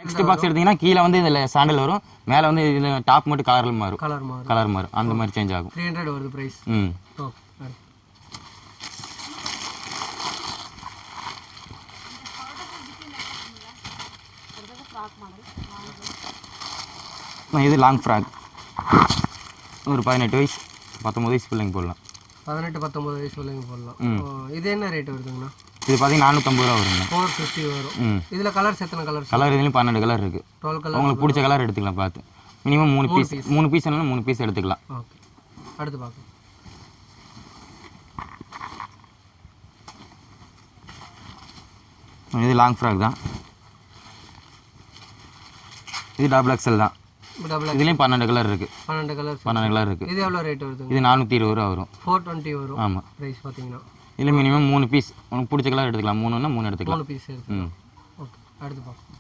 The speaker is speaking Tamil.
நெக்ஸ்ட் பாக்ஸ் எடுத்தீங்கன்னா கீழே வந்து இதில் சாண்டல் வரும், மேலே வந்து இதில் டாப் மட்டும் கலர் மாறும், அந்த மாதிரி சேஞ்ச் ஆகும். 300 வருது பிரைஸ். இது லாங் ஃப்ராக், ஒரு 18 வயசு 19 வயசு பிள்ளைங்க போடலாம். 18-19 வயசு பிள்ளைங்க போடலாம். இது என்ன ரேட் வருதுங்கண்ணா? இது பார்த்தீங்கன்னா 450 ரூபா வருங்க. 450 வரும். இதில் கலர்ஸ் எத்தனை கலர்ஸ்? கலர் இதுலேயும் 12 கலர் இருக்குது. 12 கலர். உங்களுக்கு பிடிச்ச கலர் எடுத்துக்கலாம் பார்த்து. மினிமம் 3 பீஸ் வேணாலும் 3 பீஸ் எடுத்துக்கலாம். ஓகே, அடுத்து பார்க்கலாம். இது லாங் ஃப்ராக் தான், இது டபுள் எக்ஸல் தான். இதுலேயும் 12 கலர் இருக்குது. 12 கலர் இருக்குது. இது எவ்வளோ ரேட் வருது? இது 420 ரூபா வரும். 420 வரும். ஆமாம். ப்ரைஸ் பார்த்தீங்கன்னா இதில் மினிமம் 3 பீஸ், உங்களுக்கு பிடிச்ச கலர் எடுத்துக்கலாம். 3ன்னா 3 எடுத்துக்கலாம். 3 பீஸ் எடுத்துக்கலாம். ஓகே, அடுத்து பார்க்கலாம்.